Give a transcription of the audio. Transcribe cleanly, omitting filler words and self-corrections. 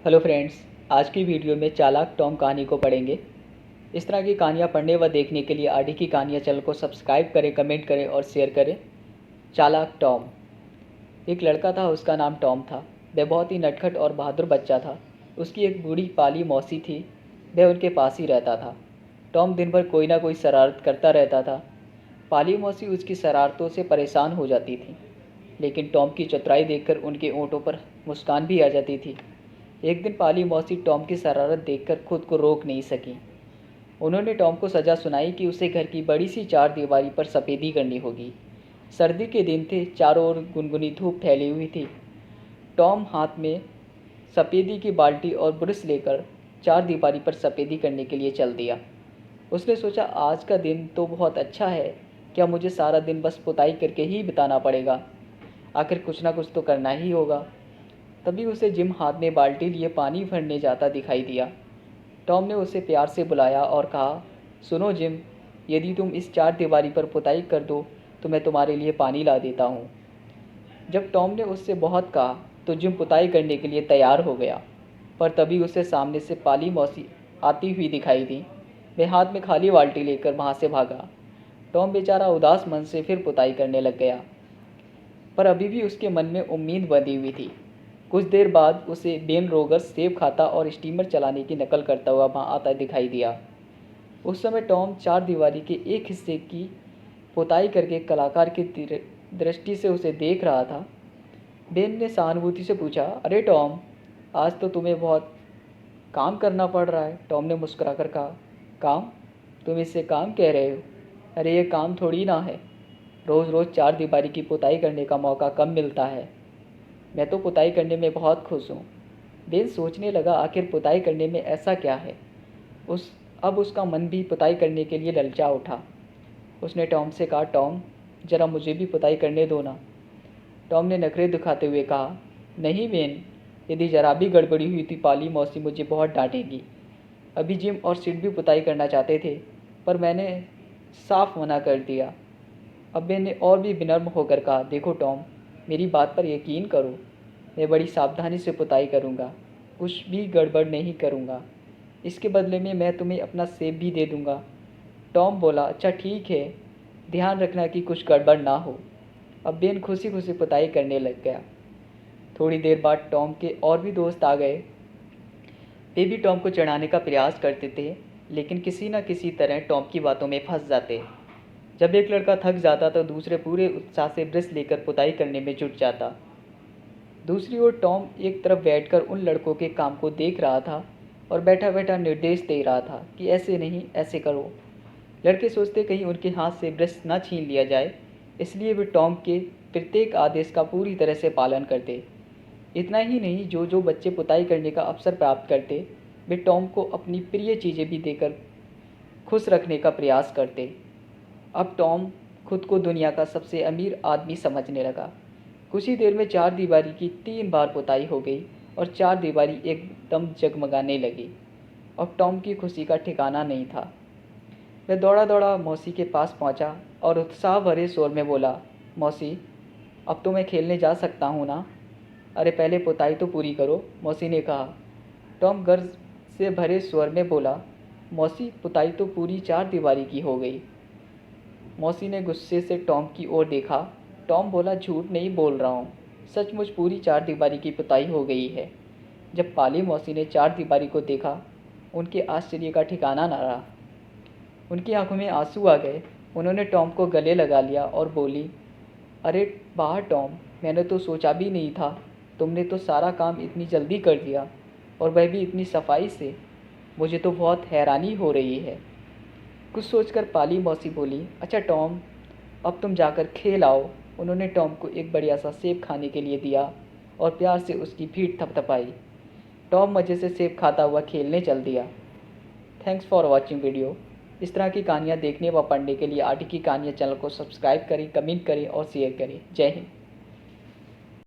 Hello friends, आज की video में चालाक टॉम कहानी को पढ़ेंगे। इस तरह की कहानियाँ पढ़ने व देखने के लिए आरडी की कहानियाँ चैनल को सब्सक्राइब करें, कमेंट करें और शेयर करें। चालाक टॉम। एक लड़का था, उसका नाम टॉम था। वह बहुत ही नटखट और बहादुर बच्चा था। उसकी एक बूढ़ी पाली मौसी थी, वह उनके पास ही रहता था। टॉम दिन भर कोई ना कोई शरारत करता रहता था। पाली मौसी उसकी शरारतों से परेशान हो जाती थी, लेकिन टॉम की चतुराई देखकर उनके ओंठों पर मुस्कान भी आ जाती थी। एक दिन पाली मौसी टॉम की शरारत देखकर खुद को रोक नहीं सकी। उन्होंने टॉम को सजा सुनाई कि उसे घर की बड़ी सी चार दीवारी पर सफेदी करनी होगी। सर्दी के दिन थे, चारों ओर गुनगुनी धूप फैली हुई थी। टॉम हाथ में सफेदी की बाल्टी और ब्रश लेकर चार दीवारी पर सफेदी करने के लिए चल दिया। उसने सोचा, आज का दिन तो बहुत अच्छा है, क्या मुझे सारा दिन बस पुताई करके ही बिताना पड़ेगा? आखिर कुछ ना कुछ तो करना ही होगा। तभी उसे जिम हाथ में बाल्टी लिए पानी भरने जाता दिखाई दिया। टॉम ने उसे प्यार से बुलाया और कहा, सुनो जिम, यदि तुम इस चार दीवारी पर पुताई कर दो तो मैं तुम्हारे लिए पानी ला देता हूँ। जब टॉम ने उससे बहुत कहा तो जिम पुताई करने के लिए तैयार हो गया, पर तभी उसे सामने से पाली मौसी आती हुई दिखाई दी। वह हाथ में खाली बाल्टी लेकर वहाँ से भागा। टॉम बेचारा उदास मन से फिर पुताई करने लग गया, पर अभी भी उसके मन में उम्मीद बंधी हुई थी। कुछ देर बाद उसे बेन रोगर्स सेब खाता और स्टीमर चलाने की नकल करता हुआ वहाँ आता दिखाई दिया। उस समय टॉम चार दीवारी के एक हिस्से की पुताई करके कलाकार की दृष्टि से उसे देख रहा था। बेन ने सहानुभूति से पूछा, अरे टॉम, आज तो तुम्हें बहुत काम करना पड़ रहा है। टॉम ने मुस्कुराकर कहा, काम? तुम इससे काम कह रहे हो? अरे ये काम थोड़ी ना है। रोज़ रोज़ चार दीवारी की पुताई करने का मौका कम मिलता है। मैं तो पुताई करने में बहुत खुश हूँ। बेन सोचने लगा, आखिर पुताई करने में ऐसा क्या है। अब उसका मन भी पुताई करने के लिए ललचा उठा। उसने टॉम से कहा, टॉम, ज़रा मुझे भी पुताई करने दो ना। टॉम ने नखरे दिखाते हुए कहा, नहीं बेन, यदि ज़रा भी गड़बड़ी हुई तो पाली मौसी मुझे बहुत डांटेगी। अभी जिम और सिड भी पुताई करना चाहते थे, पर मैंने साफ मना कर दिया। अब बेन ने और भी विनम्र होकर कहा, देखो टॉम, मेरी बात पर यकीन करो, मैं बड़ी सावधानी से पुताई करूँगा, कुछ भी गड़बड़ नहीं करूँगा। इसके बदले में मैं तुम्हें अपना सेब भी दे दूँगा। टॉम बोला, अच्छा ठीक है, ध्यान रखना कि कुछ गड़बड़ ना हो। अब बेन खुशी खुशी पुताई करने लग गया। थोड़ी देर बाद टॉम के और भी दोस्त आ गए। वे भी टॉम को चढ़ाने का प्रयास करते थे, लेकिन किसी न किसी तरह टॉम की बातों में फंस जाते। जब एक लड़का थक जाता तो दूसरे पूरे उत्साह से ब्रश लेकर पुताई करने में जुट जाता। दूसरी ओर टॉम एक तरफ बैठकर उन लड़कों के काम को देख रहा था और बैठा बैठा निर्देश दे रहा था कि ऐसे नहीं, ऐसे करो। लड़के सोचते कहीं उनके हाथ से ब्रश न छीन लिया जाए, इसलिए वे टॉम के प्रत्येक आदेश का पूरी तरह से पालन करते। इतना ही नहीं, जो जो बच्चे पुताई करने का अवसर प्राप्त करते, वे टॉम को अपनी प्रिय चीज़ें भी देकर खुश रखने का प्रयास करते। अब टॉम खुद को दुनिया का सबसे अमीर आदमी समझने लगा। कुछ ही देर में चार दीवारी की 3 बार पुताई हो गई और चार दीवारी एकदम जगमगाने लगी। अब टॉम की खुशी का ठिकाना नहीं था। वह दौड़ा दौड़ा मौसी के पास पहुंचा और उत्साह भरे स्वर में बोला, मौसी, अब तो मैं खेलने जा सकता हूँ ना? अरे पहले पुताई तो पूरी करो, मौसी ने कहा। टॉम गर्व से भरे स्वर में बोला, मौसी, पुताई तो पूरी चार दीवारी की हो गई। मौसी ने गुस्से से टॉम की ओर देखा। टॉम बोला, झूठ नहीं बोल रहा हूँ, सचमुच पूरी चार दीवारी की पुताई हो गई है। जब पाली मौसी ने चार दीवारी को देखा, उनके आश्चर्य का ठिकाना न रहा। उनकी आंखों में आंसू आ गए। उन्होंने टॉम को गले लगा लिया और बोली, अरे वाह टॉम, मैंने तो सोचा भी नहीं था, तुमने तो सारा काम इतनी जल्दी कर दिया, और वह भी इतनी सफाई से। मुझे तो बहुत हैरानी हो रही है। कुछ सोचकर पाली मौसी बोली, अच्छा टॉम, अब तुम जाकर खेल आओ। उन्होंने टॉम को एक बढ़िया सा सेब खाने के लिए दिया और प्यार से उसकी पीठ थपथपाई। टॉम मज़े से सेब खाता हुआ खेलने चल दिया। Thanks for watching video. इस तरह की कहानियाँ देखने व पढ़ने के लिए आरडी की कहानियाँ चैनल को सब्सक्राइब करें, कमेंट करें और शेयर करें। जय हिंद।